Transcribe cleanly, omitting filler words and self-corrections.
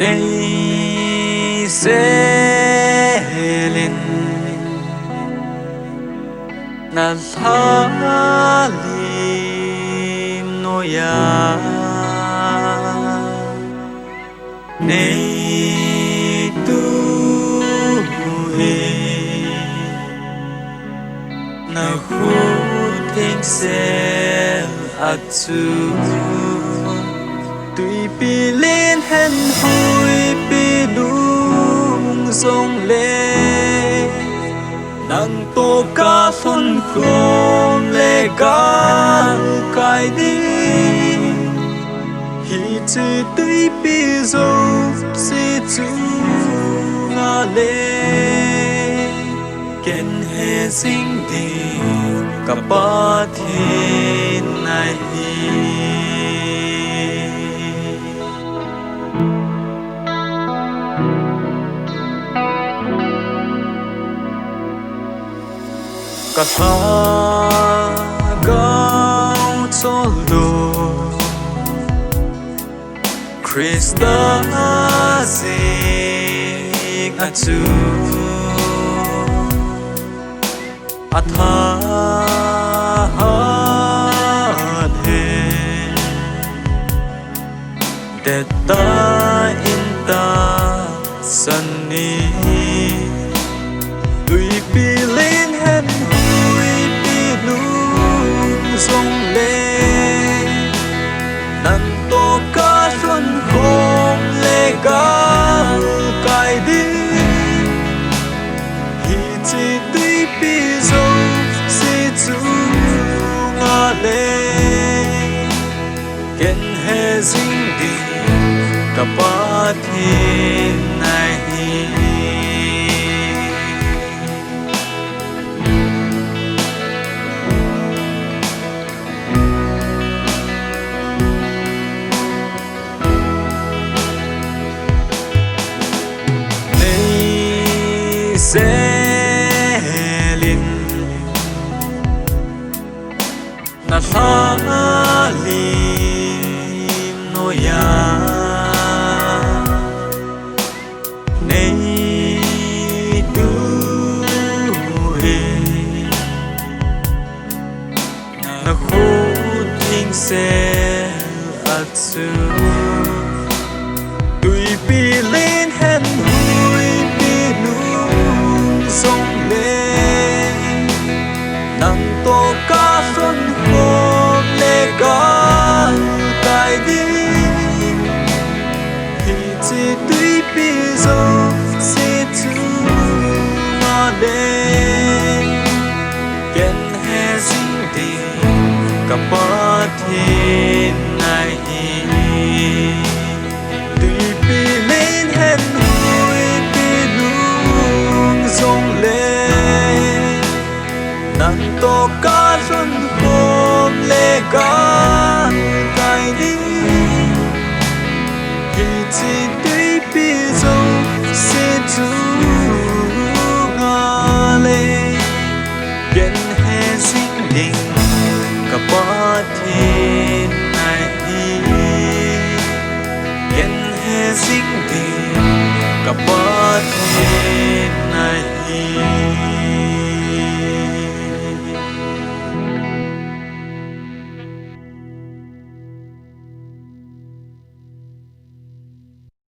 Nay selin na thalim noya nay tu he na khu thinh sel atu tùy pi lên hen hui pi lung sông lê nang tô ca phân khom lê ca cài đi hi chỉ tùy pi dâu si chu nga lê ken he sinh đi cả ba thiên này cả tha gao cho lô Krista zing atu atha he detta inta sunny tùy pi lên hen sông lê nang tô ca xuân khom lê ca cài đi hi chỉ tùy pi dâu si chu nga lê ken he ding đi cả ba thiên này selin na thalim noya nay tu he na khu thinh sel atu tùy pi lên hen sông lê nang tô ca xuân khom lê ca cài đi thì chỉ tùy pi dâu si chu nga lê ken he ding đi cả ba thiên này tùy pi lên hen sông lê nang tô ca xuân khom lê ca cài đi thì chỉ tùy pi dâu si chu nga lê ken he ding đi